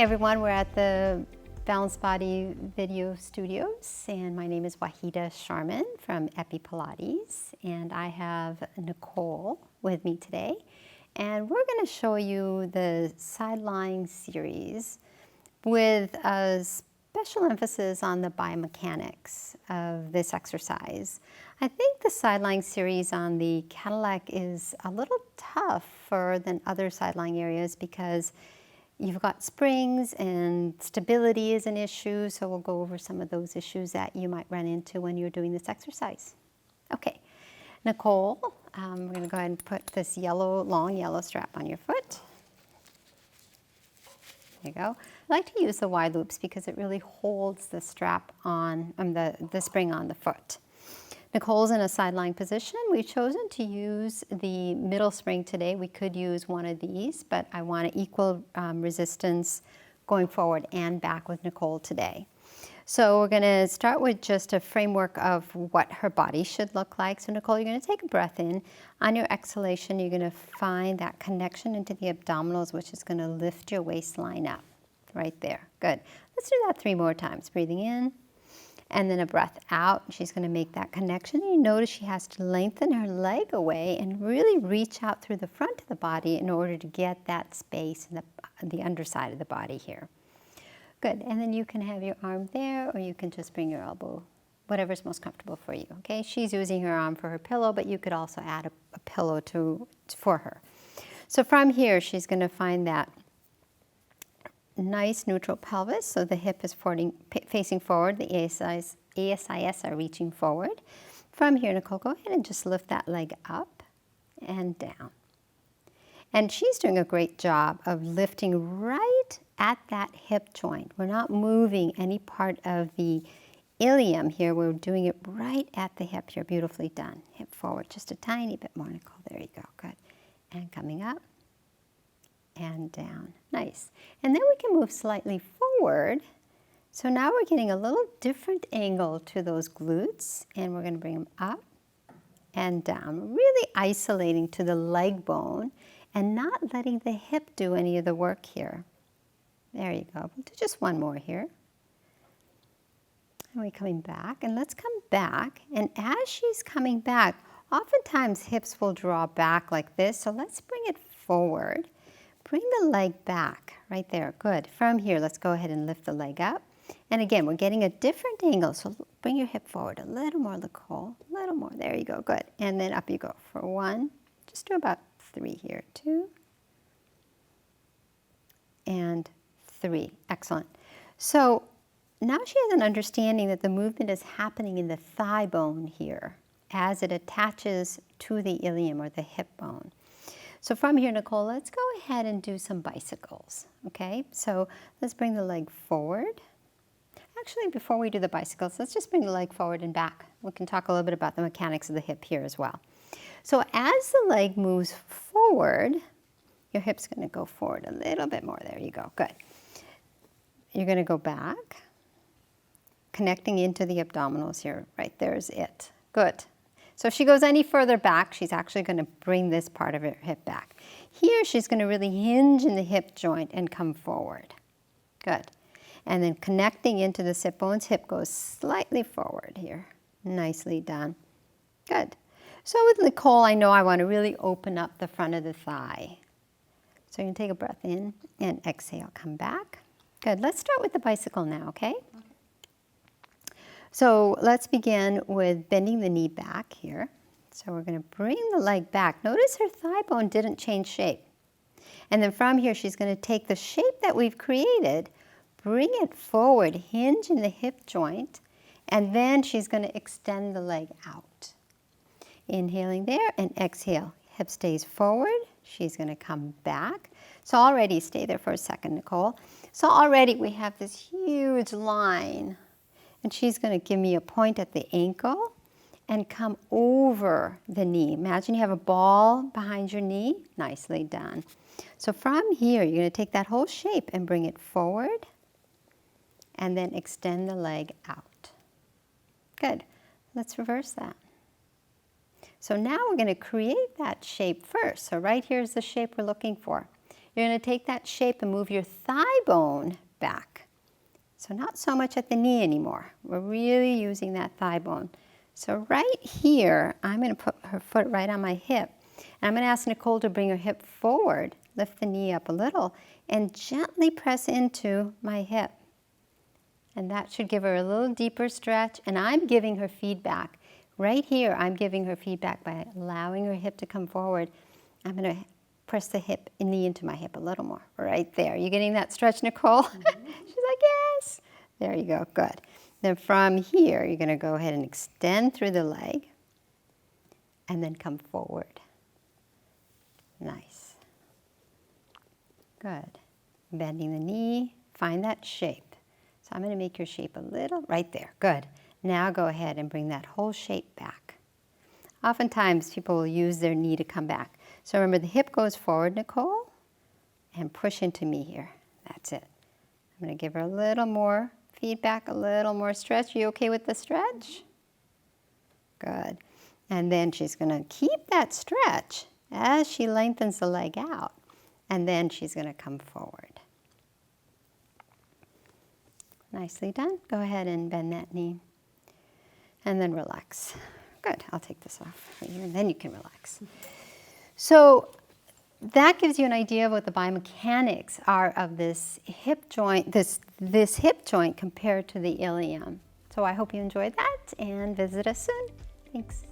everyone, we're at the Balanced Body Video Studios, and my name is Wahida Sharman from Epi Pilates, and I have Nicole with me today, and we're going to show you the side-lying series with a special emphasis on the biomechanics of this exercise. I think the side-lying series on the Cadillac is a little tougher than other side-lying areas because you've got springs and stability is an issue, so we'll go over some of those issues that you might run into when you're doing this exercise. Okay, Nicole, we're going to go ahead and put this long yellow strap on your foot. There you go. I like to use the wide loops because it really holds the strap on, the spring on the foot. Nicole's in a side-lying position. We've chosen to use the middle spring today. We could use one of these, but I want equal resistance going forward and back with Nicole today. So we're going to start with just a framework of what her body should look like. So Nicole, you're going to take a breath in. On your exhalation, you're going to find that connection into the abdominals, which is going to lift your waistline up right there. Good. Let's do that 3 more times. Breathing in. And then a breath out. She's going to make that connection. And you notice she has to lengthen her leg away and really reach out through the front of the body in order to get that space in the underside of the body here. Good. And then you can have your arm there, or you can just bring your elbow, whatever's most comfortable for you. Okay. She's using her arm for her pillow, but you could also add a pillow for her. So from here, she's going to find that nice neutral pelvis, so the hip is facing forward, the ASIS are reaching forward. From here, Nicole, go ahead and just lift that leg up and down. And she's doing a great job of lifting right at that hip joint. We're not moving any part of the ilium here. We're doing it right at the hip here. Beautifully done. Hip forward just a tiny bit more, Nicole. There you go. Good. And coming up and down. Nice. And then we can move slightly forward. So now we're getting a little different angle to those glutes, and we're going to bring them up and down, really isolating to the leg bone and not letting the hip do any of the work here. There you go. We'll do just one more here. And we're coming back, and let's come back. And as she's coming back, oftentimes hips will draw back like this, so let's bring it forward. Bring the leg back, right there, good. From here, let's go ahead and lift the leg up. And again, we're getting a different angle, so bring your hip forward a little more, Nicole, a little more. There you go, good. And then up you go for 1, just do about 3 here, 2, and 3, excellent. So now she has an understanding that the movement is happening in the thigh bone here as it attaches to the ilium or the hip bone. So from here, Nicole, let's go ahead and do some bicycles, okay? So let's bring the leg forward. Actually, before we do the bicycles, let's just bring the leg forward and back. We can talk a little bit about the mechanics of the hip here as well. So as the leg moves forward, your hip's going to go forward a little bit more. There you go, good. You're going to go back, connecting into the abdominals here. Right there's it, good. So if she goes any further back, she's actually going to bring this part of her hip back. Here, she's going to really hinge in the hip joint and come forward. Good. And then connecting into the sit bones, hip goes slightly forward here. Nicely done. Good. So with Nicole, I know I want to really open up the front of the thigh. So you're going to take a breath in and exhale. Come back. Good. Let's start with the bicycle now, okay? So let's begin with bending the knee back here. So we're going to bring the leg back. Notice her thigh bone didn't change shape. And then from here, she's going to take the shape that we've created, bring it forward, hinge in the hip joint, and then she's going to extend the leg out. Inhaling there and exhale. Hip stays forward. She's going to come back. So already, stay there for a second, Nicole. So already we have this huge line. And she's going to give me a point at the ankle and come over the knee. Imagine you have a ball behind your knee. Nicely done. So from here, you're going to take that whole shape and bring it forward and then extend the leg out. Good. Let's reverse that. So now we're going to create that shape first. So right here is the shape we're looking for. You're going to take that shape and move your thigh bone back. So not so much at the knee anymore. We're really using that thigh bone. So right here, I'm going to put her foot right on my hip. And I'm going to ask Nicole to bring her hip forward, lift the knee up a little, and gently press into my hip. And that should give her a little deeper stretch. And I'm giving her feedback. Right here, I'm giving her feedback by allowing her hip to come forward. I'm going to press the knee into my hip a little more. Right there. You getting that stretch, Nicole? Mm-hmm. She's like, yes. There you go. Good. Then from here, you're going to go ahead and extend through the leg and then come forward. Nice. Good. Bending the knee, find that shape. So I'm going to make your shape a little, right there. Good. Now go ahead and bring that whole shape back. Oftentimes people will use their knee to come back. So remember the hip goes forward, Nicole, and push into me here. That's it. I'm going to give her a little more feedback, a little more stretch. You okay with the stretch? Good. And then she's going to keep that stretch as she lengthens the leg out. And then she's going to come forward. Nicely done. Go ahead and bend that knee. And then relax. Good. I'll take this off for you, and then you can relax. So that gives you an idea of what the biomechanics are of this hip joint, this hip joint compared to the ilium. So I hope you enjoyed that and visit us soon. Thanks.